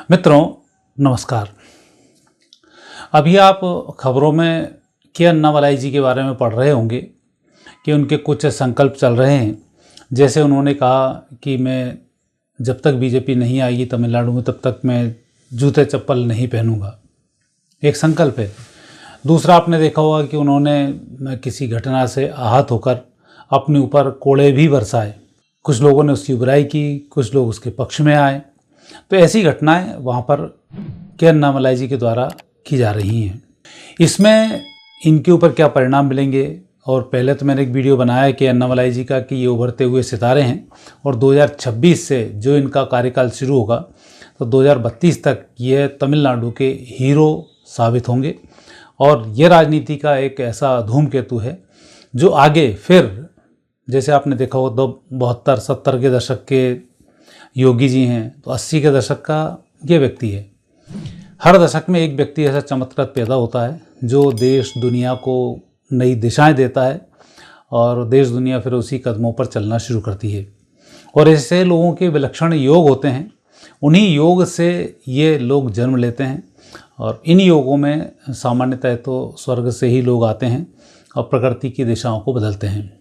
मित्रों नमस्कार। अभी आप खबरों में के अन्नामलाई जी के बारे में पढ़ रहे होंगे कि उनके कुछ संकल्प चल रहे हैं। जैसे उन्होंने कहा कि मैं जब तक बीजेपी नहीं आएगी तमिलनाडु में तब तक मैं जूते चप्पल नहीं पहनूंगा, एक संकल्प है। दूसरा आपने देखा होगा कि उन्होंने किसी घटना से आहत होकर अपने ऊपर कोड़े भी बरसाए। कुछ लोगों ने उसकी बुराई की, कुछ लोग उसके पक्ष में आए। तो ऐसी घटनाएं वहाँ पर के अन्नामलाई जी के द्वारा की जा रही हैं। इसमें इनके ऊपर क्या परिणाम मिलेंगे, और पहले तो मैंने एक वीडियो बनाया कि अन्नामलाई जी का कि ये उभरते हुए सितारे हैं और 2026 से जो इनका कार्यकाल शुरू होगा तो 2032 तक ये तमिलनाडु के हीरो साबित होंगे। और ये राजनीति का एक ऐसा धूमकेतु है जो आगे फिर, जैसे आपने देखा हो 72-70 के दशक के योगी जी हैं, तो 80 के दशक का ये व्यक्ति है। हर दशक में एक व्यक्ति ऐसा चमत्कृत पैदा होता है जो देश दुनिया को नई दिशाएं देता है और देश दुनिया फिर उसी कदमों पर चलना शुरू करती है। और ऐसे लोगों के विलक्षण योग होते हैं, उन्हीं योग से ये लोग जन्म लेते हैं। और इन योगों में सामान्यतः तो स्वर्ग से ही लोग आते हैं और प्रकृति की दिशाओं को बदलते हैं।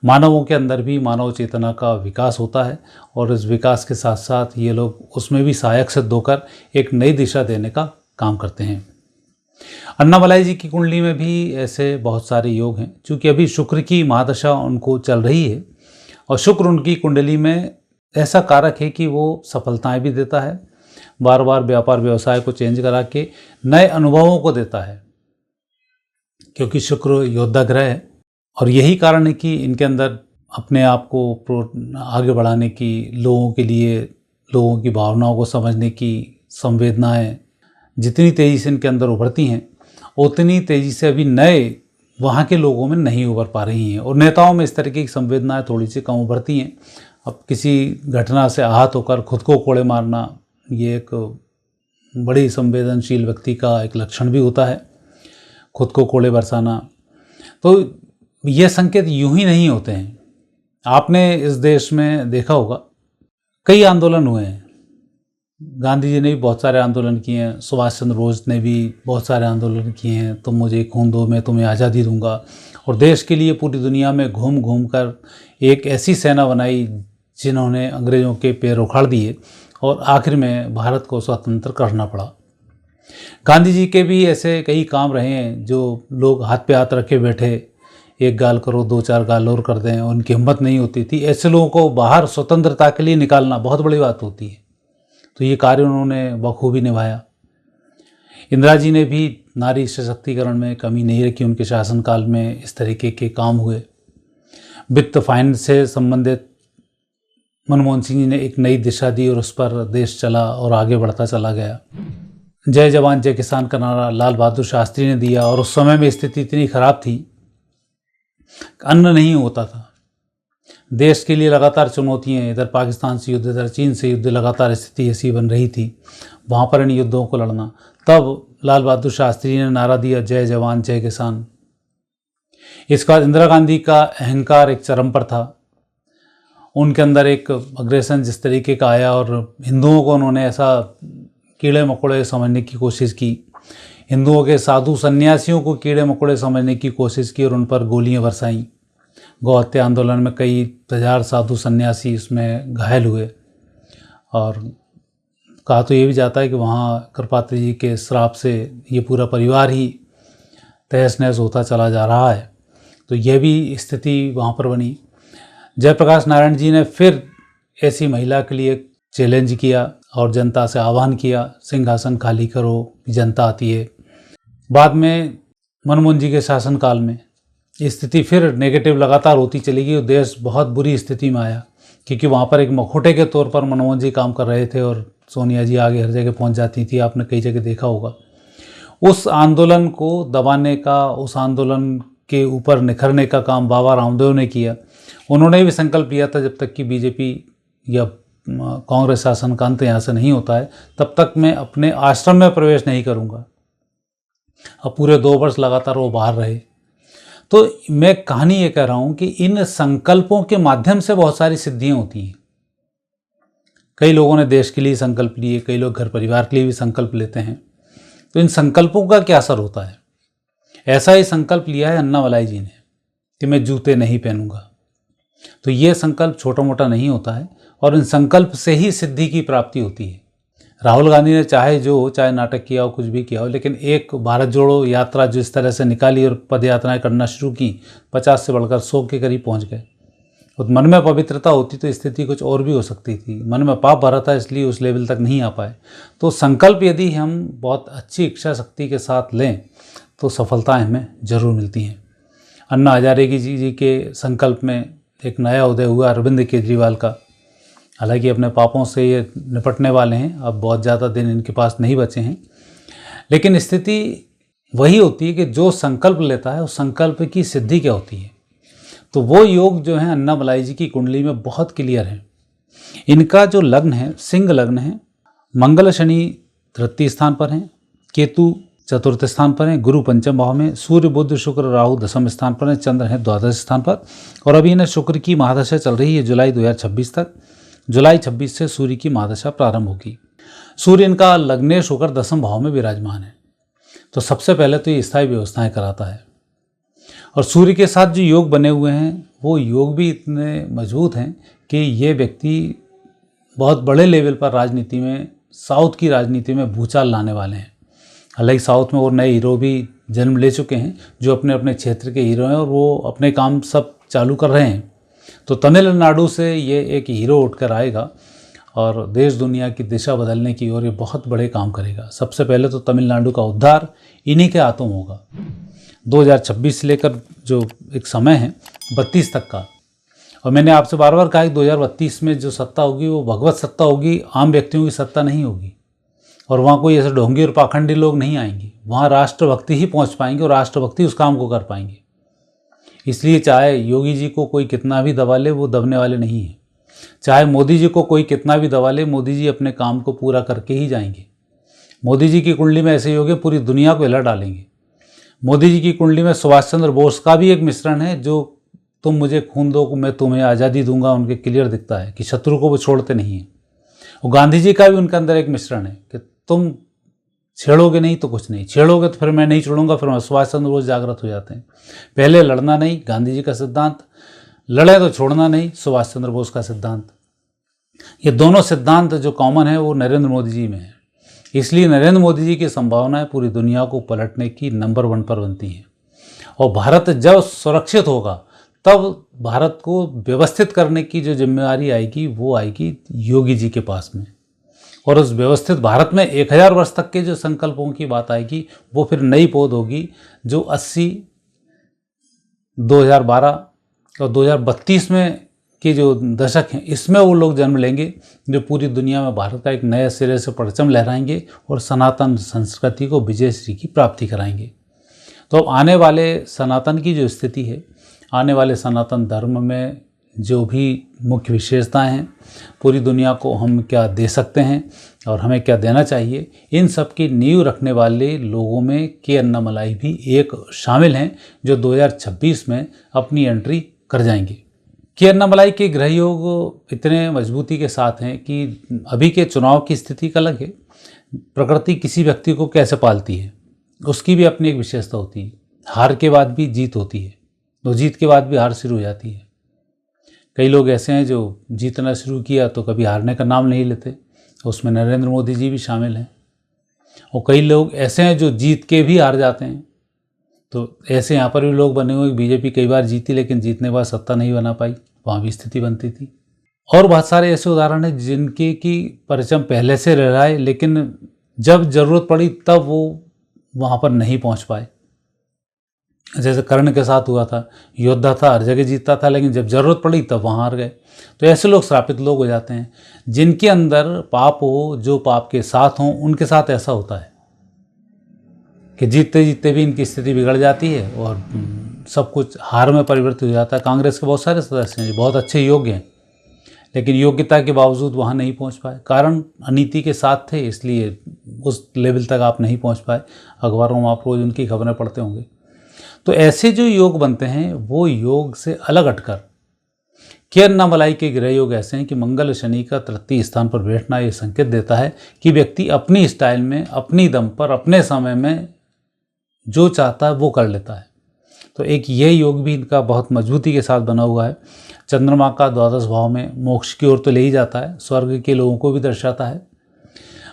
मानवों के अंदर भी मानव चेतना का विकास होता है और इस विकास के साथ साथ ये लोग उसमें भी सहायक सिद्ध होकर एक नई दिशा देने का काम करते हैं। अन्नामलाई जी की कुंडली में भी ऐसे बहुत सारे योग हैं। चूँकि अभी शुक्र की महादशा उनको चल रही है और शुक्र उनकी कुंडली में ऐसा कारक है कि वो सफलताएं भी देता है, बार बार व्यापार व्यवसाय को चेंज करा के नए अनुभवों को देता है, क्योंकि शुक्र योद्धा ग्रह है। और यही कारण है कि इनके अंदर अपने आप को आगे बढ़ाने की, लोगों के लिए लोगों की भावनाओं को समझने की संवेदनाएं जितनी तेज़ी से इनके अंदर उभरती हैं उतनी तेज़ी से अभी नए वहाँ के लोगों में नहीं उभर पा रही हैं। और नेताओं में इस तरीके की संवेदनाएं थोड़ी सी कम उभरती हैं। अब किसी घटना से आहत होकर खुद को कोड़े मारना, ये एक बड़ी संवेदनशील व्यक्ति का एक लक्षण भी होता है, खुद को कोड़े बरसाना। तो ये संकेत यूं ही नहीं होते हैं। आपने इस देश में देखा होगा कई आंदोलन हुए हैं। गांधी जी ने भी बहुत सारे आंदोलन किए हैं, सुभाष चंद्र बोस ने भी बहुत सारे आंदोलन किए हैं। तुम मुझे खून दो, मैं तुम्हें आज़ादी दूंगा। और देश के लिए पूरी दुनिया में घूम घूम कर एक ऐसी सेना बनाई जिन्होंने अंग्रेज़ों के पैर उखाड़ दिए और आखिर में भारत को स्वतंत्र करना पड़ा। गांधी जी के भी ऐसे कई काम रहे हैं जो लोग हाथ पे हाथ रखे बैठे, एक गाल करो दो चार गाल और कर दें, उनकी हिम्मत नहीं होती थी। ऐसे लोगों को बाहर स्वतंत्रता के लिए निकालना बहुत बड़ी बात होती है। तो ये कार्य उन्होंने बखूबी निभाया। इंदिरा जी ने भी नारी सशक्तिकरण में कमी नहीं रखी, उनके शासनकाल में इस तरीके के काम हुए। वित्त फाइनेंस से संबंधित मनमोहन सिंह जी ने एक नई दिशा दी और उस पर देश चला और आगे बढ़ता चला गया। जय जवान जय किसान का नारा लाल बहादुर शास्त्री ने दिया और उस समय में स्थिति इतनी खराब थी, अन्न नहीं होता था। देश के लिए लगातार चुनौतियाँ, इधर पाकिस्तान से युद्ध, इधर चीन से युद्ध, लगातार स्थिति ऐसी बन रही थी। वहाँ पर इन युद्धों को लड़ना, तब लाल बहादुर शास्त्री ने नारा दिया जय जवान जय किसान। इसके बाद इंदिरा गांधी का अहंकार एक चरम पर था। उनके अंदर एक अग्रेसन जिस तरीके का आया और हिंदुओं को उन्होंने ऐसा कीड़े मकोड़े समझने की कोशिश की, हिंदुओं के साधु सन्यासियों को कीड़े मकोड़े समझने की कोशिश की और उन पर गोलियां बरसाईं। गौ हत्या आंदोलन में कई हजार साधु सन्यासी इसमें घायल हुए। और कहा तो ये भी जाता है कि वहाँ कृपात्री जी के श्राप से ये पूरा परिवार ही तहस नहस होता चला जा रहा है। तो यह भी स्थिति वहाँ पर बनी। जयप्रकाश नारायण जी ने फिर ऐसी महिला के लिए चैलेंज किया और जनता से आह्वान किया, सिंहासन खाली करो, जनता आती है। बाद में मनमोहन जी के शासनकाल में स्थिति फिर नेगेटिव लगातार होती चली गई और देश बहुत बुरी स्थिति में आया, क्योंकि वहाँ पर एक मखोटे के तौर पर मनमोहन जी काम कर रहे थे और सोनिया जी आगे हर जगह पहुँच जाती थी। आपने कई जगह देखा होगा। उस आंदोलन को दबाने का, उस आंदोलन के ऊपर निखरने का काम बाबा रामदेव ने किया। उन्होंने भी संकल्प लिया था जब तक कि बीजेपी या कांग्रेस शासन का अंत यहाँ से नहीं होता है तब तक मैं अपने आश्रम में प्रवेश नहीं करूँगा। अब पूरे 2 वर्ष लगातार वो बाहर रहे। तो मैं कहानी ये कह रहा हूँ कि इन संकल्पों के माध्यम से बहुत सारी सिद्धियाँ होती हैं। कई लोगों ने देश के लिए संकल्प लिए, कई लोग घर परिवार के लिए भी संकल्प लेते हैं। तो इन संकल्पों का क्या असर होता है? ऐसा ही संकल्प लिया है अन्नामलाई जी ने कि मैं जूते नहीं पहनूंगा। तो ये संकल्प छोटा मोटा नहीं होता है और इन संकल्प से ही सिद्धि की प्राप्ति होती है। राहुल गांधी ने चाहे नाटक किया हो, कुछ भी किया हो, लेकिन एक भारत जोड़ो यात्रा जो इस तरह से निकाली और पद यात्राएं करना शुरू की, 50 से बढ़कर 100 के करीब पहुंच गए। और मन में पवित्रता होती तो स्थिति कुछ और भी हो सकती थी। मन में पाप भरा था, इसलिए उस लेवल तक नहीं आ पाए। तो संकल्प यदि हम बहुत अच्छी इच्छा शक्ति के साथ लें तो सफलताएं हमें जरूर मिलती हैं। अन्ना हजारे जी के संकल्प में एक नया उदय हुआ अरविंद केजरीवाल का। हालांकि अपने पापों से ये निपटने वाले हैं, अब बहुत ज़्यादा दिन इनके पास नहीं बचे हैं, लेकिन स्थिति वही होती है कि जो संकल्प लेता है उस संकल्प की सिद्धि क्या होती है। तो वो योग जो है अन्नामलाई जी की कुंडली में बहुत क्लियर है। इनका जो लग्न है सिंह लग्न है, मंगल शनि तृतीय स्थान पर हैं, केतु चतुर्थ स्थान पर हैं, गुरु पंचम भाव में, सूर्य बुध शुक्र राहु दशम स्थान पर हैं, चंद्र है द्वादश स्थान पर। और अभी इन्हें शुक्र की महादशा चल रही है जुलाई 2026 तक। जुलाई 26 से सूर्य की महादशा प्रारंभ होगी। सूर्य इनका लग्नेश होकर दशम भाव में विराजमान है। तो सबसे पहले तो ये स्थायी व्यवस्थाएं कराता है। और सूर्य के साथ जो योग बने हुए हैं वो योग भी इतने मजबूत हैं कि ये व्यक्ति बहुत बड़े लेवल पर राजनीति में, साउथ की राजनीति में भूचाल लाने वाले हैं। हालांकि साउथ में और नए हीरो भी जन्म ले चुके हैं जो अपने अपने क्षेत्र के हीरो हैं और वो अपने काम सब चालू कर रहे हैं। तो तमिलनाडु से ये एक हीरो उठकर आएगा और देश दुनिया की दिशा बदलने की ओर ये बहुत बड़े काम करेगा। सबसे पहले तो तमिलनाडु का उद्धार इन्हीं के हाथों में होगा। 2026 से लेकर जो एक समय है 32 तक का, और मैंने आपसे बार बार कहा कि 2032 में जो सत्ता होगी वो भगवत सत्ता होगी, आम व्यक्तियों की सत्ता नहीं होगी। और वहाँ कोई ऐसे ढोंगी और पाखंडी लोग नहीं आएंगे, वहाँ राष्ट्रभक्ति ही पहुँच पाएंगे और राष्ट्रभक्ति उस काम को कर पाएंगे। इसलिए चाहे योगी जी को कोई कितना भी दबा ले, वो दबने वाले नहीं हैं। चाहे मोदी जी को कोई कितना भी दबा ले, मोदी जी अपने काम को पूरा करके ही जाएंगे। मोदी जी की कुंडली में ऐसे योग है पूरी दुनिया को हिला डालेंगे। मोदी जी की कुंडली में सुभाष चंद्र बोस का भी एक मिश्रण है, जो तुम मुझे खून दो मैं तुम्हें आज़ादी दूंगा, उनके क्लियर दिखता है कि शत्रु को वो छोड़ते नहीं हैं। और गांधी जी का भी उनके अंदर एक मिश्रण है कि तुम छेड़ोगे नहीं तो कुछ नहीं, छेड़ोगे तो फिर मैं नहीं छोड़ूंगा, फिर सुभाष चंद्र बोस जागृत हो जाते हैं। पहले लड़ना नहीं, गांधी जी का सिद्धांत, लड़े तो छोड़ना नहीं, सुभाष चंद्र बोस का सिद्धांत। ये दोनों सिद्धांत जो कॉमन है वो नरेंद्र मोदी जी में है। इसलिए नरेंद्र मोदी जी की संभावनाएं पूरी दुनिया को पलटने की नंबर 1 पर बनती हैं। और भारत जब सुरक्षित होगा तब भारत को व्यवस्थित करने की जो जिम्मेदारी आएगी वो आएगी योगी जी के पास में। और उस व्यवस्थित भारत में 1000 वर्ष तक के जो संकल्पों की बात आएगी वो फिर नई पौध होगी, जो 80, 2012 और 2032 में के जो दशक हैं इसमें वो लोग जन्म लेंगे जो पूरी दुनिया में भारत का एक नए सिरे से परचम लहराएंगे और सनातन संस्कृति को विजयश्री की प्राप्ति कराएंगे। तो अब आने वाले सनातन की जो स्थिति है, आने वाले सनातन धर्म में जो भी मुख्य विशेषताएं हैं, पूरी दुनिया को हम क्या दे सकते हैं और हमें क्या देना चाहिए, इन सब की नींव रखने वाले लोगों में के अन्नामलाई भी एक शामिल हैं जो 2026 में अपनी एंट्री कर जाएंगे। के अन्नामलाई के ग्रह योग इतने मजबूती के साथ हैं कि अभी के चुनाव की स्थिति का अलग है। प्रकृति किसी व्यक्ति को कैसे पालती है उसकी भी अपनी एक विशेषता होती है। हार के बाद भी जीत होती है, तो जीत के बाद भी हार शुरू हो जाती है। कई लोग ऐसे हैं जो जीतना शुरू किया तो कभी हारने का नाम नहीं लेते, उसमें नरेंद्र मोदी जी भी शामिल हैं। और कई लोग ऐसे हैं जो जीत के भी हार जाते हैं। तो ऐसे यहाँ पर भी लोग बने हुए। बीजेपी कई बार जीती लेकिन जीतने के बाद सत्ता नहीं बना पाई, वहाँ भी स्थिति बनती थी। और बहुत सारे ऐसे उदाहरण हैं जिनके की परचम पहले से रहा है लेकिन जब ज़रूरत पड़ी तब वो वहाँ पर नहीं पहुँच पाए। जैसे कर्ण के साथ हुआ था, योद्धा था, हर जगह जीतता था, लेकिन जब ज़रूरत पड़ी तब वहाँ हार गए। तो ऐसे लोग श्रापित लोग हो जाते हैं। जिनके अंदर पाप हो, जो पाप के साथ हों, उनके साथ ऐसा होता है कि जीतते जीतते भी इनकी स्थिति बिगड़ जाती है और सब कुछ हार में परिवर्तित हो जाता है। कांग्रेस के बहुत सारे सदस्य हैं बहुत अच्छे योग्य हैं, लेकिन योग्यता के बावजूद वहाँ नहीं पहुँच पाए। कारण अनीति के साथ थे, इसलिए उस लेवल तक आप नहीं पहुँच पाए। अखबारों में आप रोज़ उनकी खबरें पढ़ते होंगे। तो ऐसे जो योग बनते हैं वो योग से अलग हटकर के अन्नामलाई के ग्रह योग ऐसे हैं कि मंगल शनि का तृतीय स्थान पर बैठना ये संकेत देता है कि व्यक्ति अपनी स्टाइल में, अपनी दम पर, अपने समय में जो चाहता है वो कर लेता है। तो एक ये योग भी इनका बहुत मजबूती के साथ बना हुआ है। चंद्रमा का द्वादश भाव में मोक्ष की ओर तो ले ही जाता है, स्वर्ग के लोगों को भी दर्शाता है।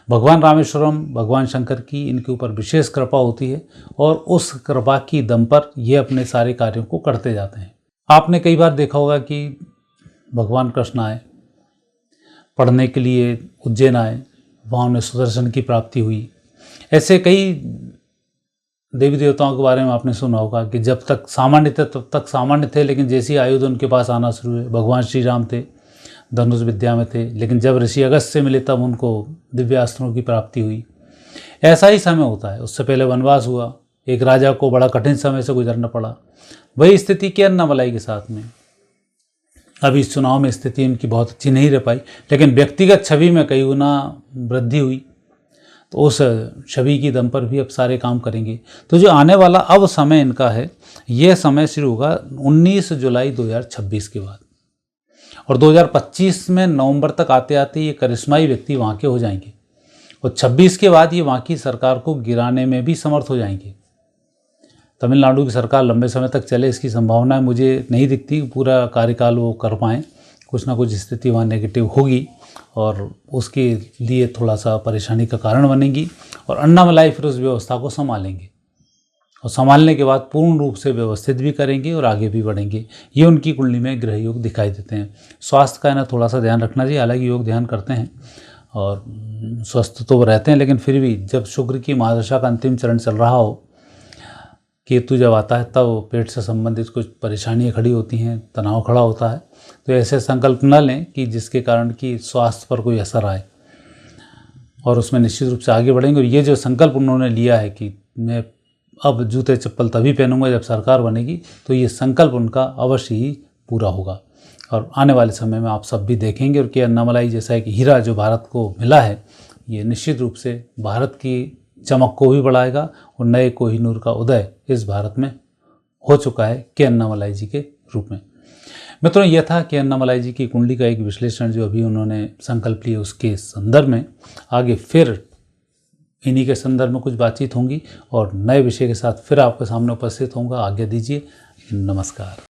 भगवान रामेश्वरम, भगवान शंकर की इनके ऊपर विशेष कृपा होती है और उस कृपा की दम पर ये अपने सारे कार्यों को करते जाते हैं। आपने कई बार देखा होगा कि भगवान कृष्ण आए, पढ़ने के लिए उज्जैन आए, वहाँ उन्हें सुदर्शन की प्राप्ति हुई। ऐसे कई देवी देवताओं के बारे में आपने सुना होगा कि जब तक सामान्य थे तब तक सामान्य थे, लेकिन जैसे ही आयुध उनके पास आना शुरू हुए। भगवान श्री राम थे, धनुष विद्या में थे, लेकिन जब ऋषि अगस्त से मिले तब उनको दिव्यास्त्रों की प्राप्ति हुई। ऐसा ही समय होता है। उससे पहले वनवास हुआ, एक राजा को बड़ा कठिन समय से गुजरना पड़ा। वही स्थिति के अन्नामलाई के साथ में अभी इस चुनाव में स्थिति इनकी बहुत अच्छी नहीं रह पाई, लेकिन व्यक्तिगत छवि में कई गुना वृद्धि हुई। तो उस छवि की दम पर भी अब सारे काम करेंगे। तो जो आने वाला अब समय इनका है, ये समय शुरू होगा 19 जुलाई 2026 के बाद, और 2025 में नवंबर तक आते आते ये करिश्माई व्यक्ति वहाँ के हो जाएंगे, और 26 के बाद ये वहाँ की सरकार को गिराने में भी समर्थ हो जाएंगे। तमिलनाडु की सरकार लंबे समय तक चले इसकी संभावना मुझे नहीं दिखती, पूरा कार्यकाल वो कर पाएँ। कुछ ना कुछ स्थिति वहाँ नेगेटिव होगी और उसके लिए थोड़ा सा परेशानी का कारण बनेगी, और अन्नामलाई फिर उस व्यवस्था को संभालेंगे, और संभालने के बाद पूर्ण रूप से व्यवस्थित भी करेंगे और आगे भी बढ़ेंगे। ये उनकी कुंडली में ग्रह योग दिखाई देते हैं। स्वास्थ्य का ना थोड़ा सा ध्यान रखना चाहिए, हालांकि योग ध्यान करते हैं और स्वस्थ तो रहते हैं, लेकिन फिर भी जब शुक्र की महादशा का अंतिम चरण चल रहा हो, केतु जब आता है तब पेट से संबंधित कुछ परेशानियाँ खड़ी होती हैं, तनाव खड़ा होता है। तो ऐसे संकल्प न लें कि जिसके कारण कि स्वास्थ्य पर कोई असर आए, और उसमें निश्चित रूप से आगे बढ़ेंगे। और ये जो संकल्प उन्होंने लिया है कि मैं अब जूते चप्पल तभी पहनूंगा जब सरकार बनेगी, तो ये संकल्प उनका अवश्य ही पूरा होगा। और आने वाले समय में आप सब भी देखेंगे। और के अन्नामलाई जैसा एक हीरा जो भारत को मिला है, ये निश्चित रूप से भारत की चमक को भी बढ़ाएगा, और नए कोहिनूर का उदय इस भारत में हो चुका है के अन्नामलाई जी के रूप में। मित्रों, यह था के अन्नामलाई जी की कुंडली का एक विश्लेषण जो अभी उन्होंने संकल्प लिए उसके संदर्भ में। आगे फिर इन्हीं के संदर्भ में कुछ बातचीत होंगी और नए विषय के साथ फिर आपके सामने उपस्थित होऊंगा। आज्ञा दीजिए, नमस्कार।